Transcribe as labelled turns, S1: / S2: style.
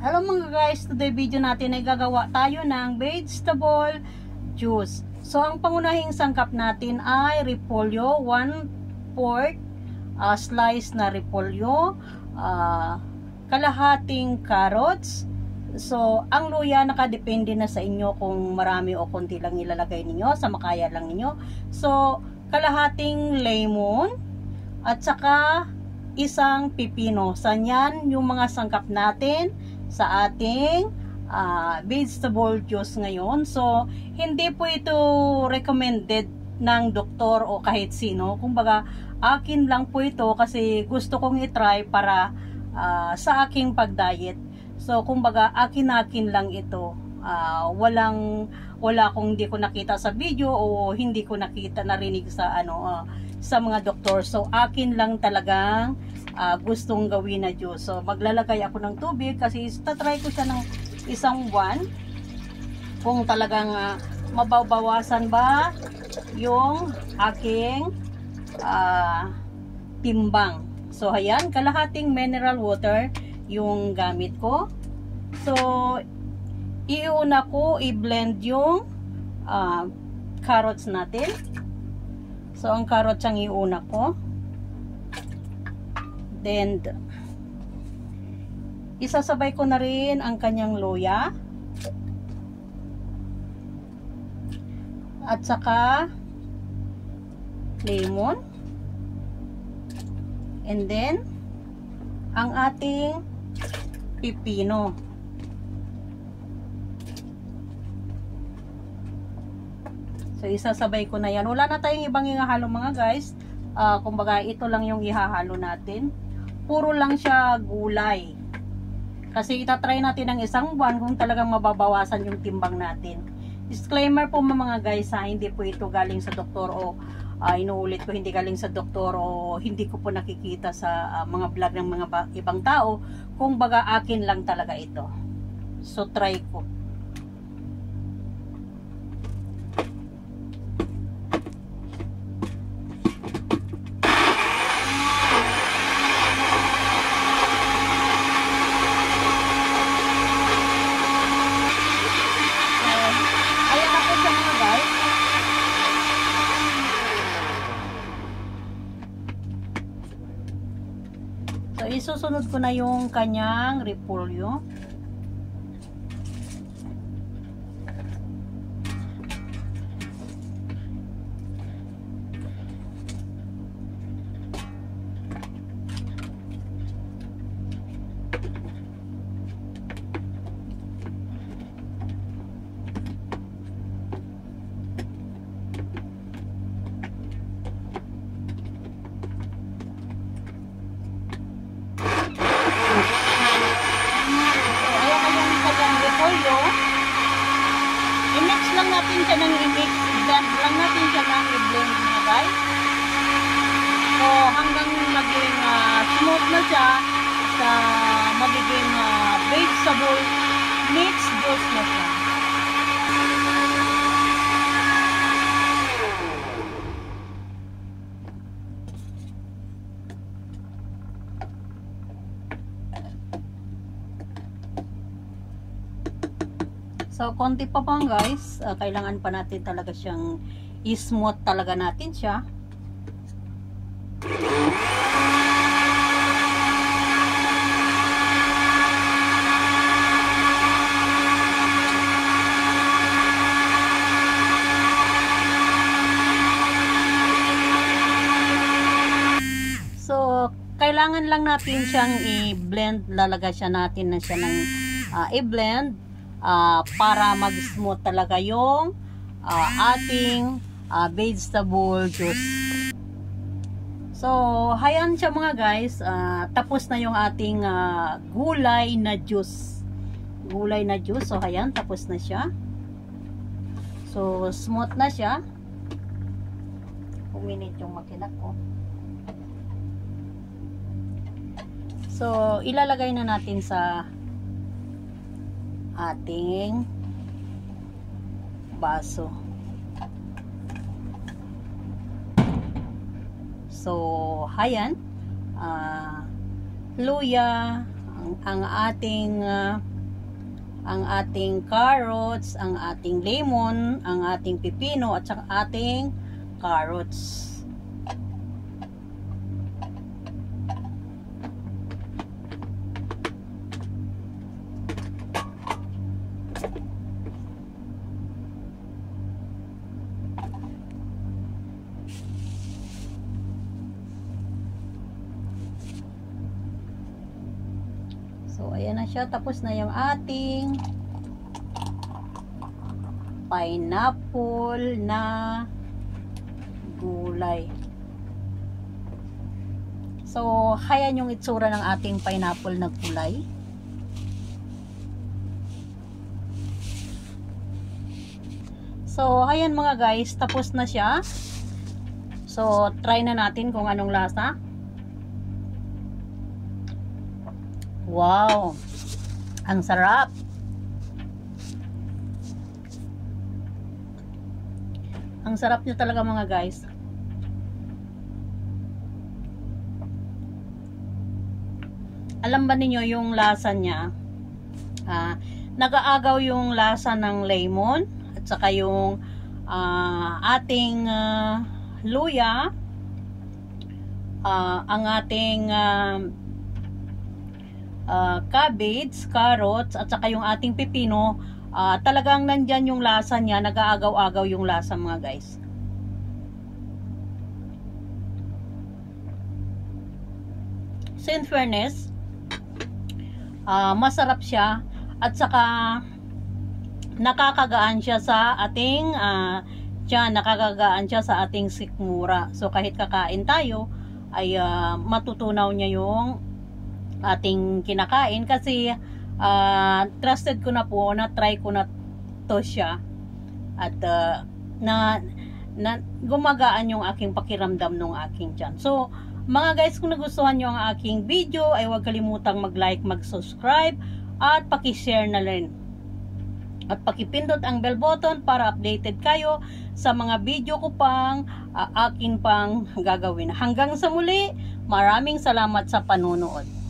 S1: Hello mga guys, today video natin ay gagawa tayo ng vegetable juice. So ang pangunahing sangkap natin ay repolyo, 1/4 slice na repolyo, kalahating carrots. So ang luya nakadepende na sa inyo kung marami o konti lang ilalagay ninyo, sa makaya lang ninyo. So kalahating lemon at saka isang pipino. Sanyan yung mga sangkap natin sa ating vegetable juice ngayon. So, hindi po ito recommended ng doktor o kahit sino. Kumbaga, akin lang po ito kasi gusto kong itry para sa aking pag-diet. So, kumbaga, akin-akin lang ito. Wala kung hindi ko nakita sa video o hindi ko narinig sa sa mga doktor. So, akin lang talagang gustong gawin na juice. So, maglalagay ako ng tubig kasi tatry ko siya ng isang buwan kung talagang mababawasan ba yung aking timbang. So, ayan, kalahating mineral water yung gamit ko. So, iuna ko i-blend yung carrots natin. So, ang carrots ang iuna ko. Then, isasabay ko na rin ang kanyang luya. At saka, lemon. And then, ang ating pipino. So, isasabay ko na yan. Wala na tayong ibang ihahalo mga guys. Kumbaga, ito lang yung ihahalo natin. Puro lang siya gulay. Kasi itatry natin ng isang buwan kung talagang mababawasan yung timbang natin. Disclaimer po mga guys, hindi po ito galing sa doktor o inuulit ko, hindi galing sa doktor o hindi ko po nakikita sa mga vlog ng mga ibang tao. Kung baga akin lang talaga ito. So try ko. So, isusunod ko na yung kanyang repolyo. I-mix lang natin siya ng i-mix. I-blend lang natin siya ng i-blend mga guys. So, hanggang maging smooth na siya at magiging vegetable mixed juice na siya. So, konti pa guys. Kailangan pa natin talaga siyang i-smooth talaga natin siya. So, kailangan lang natin siyang i-blend. Lalagay siya natin na siya ng i-blend. Para mag-smooth talaga yung ating vegetable juice. So, hayan siya mga guys. Tapos na yung ating gulay na juice. Gulay na juice. So, hayan. Tapos na siya. So, smooth na siya. Uminit yung makina ko. So, ilalagay na natin sa ating baso. So, hayan, luya, ang ating carrots, ang ating lemon, ang ating pipino at saka ating carrots. So, ayan na siya. Tapos na yung ating pineapple na gulay. So, hayan yung itsura ng ating pineapple na gulay. So, ayan mga guys. Tapos na siya. So, try na natin kung anong lasa. Wow! Ang sarap! Ang sarap niya talaga mga guys. Alam ba ninyo yung lasa niya? Nag-aagaw yung lasa ng lemon at saka yung ating luya, ang ating cabbage, carrots, at saka yung ating pipino, talagang nandyan yung lasa niya, nag-aagaw-agaw yung lasa mga guys. So in fairness, masarap siya at saka nakakagaan siya sa ating nakakagaan siya sa ating sikmura. So kahit kakain tayo ay matutunaw niya yung ating kinakain kasi trusted ko na po, na try ko na to siya at na gumagaan yung aking pakiramdam ng aking tiyan. So mga guys, kung nagustuhan nyo ang aking video ay huwag kalimutang mag-like, mag-subscribe at paki-share na rin at pakipindot ang bell button para updated kayo sa mga video ko pang akin pang gagawin. Hanggang sa muli, maraming salamat sa panunood.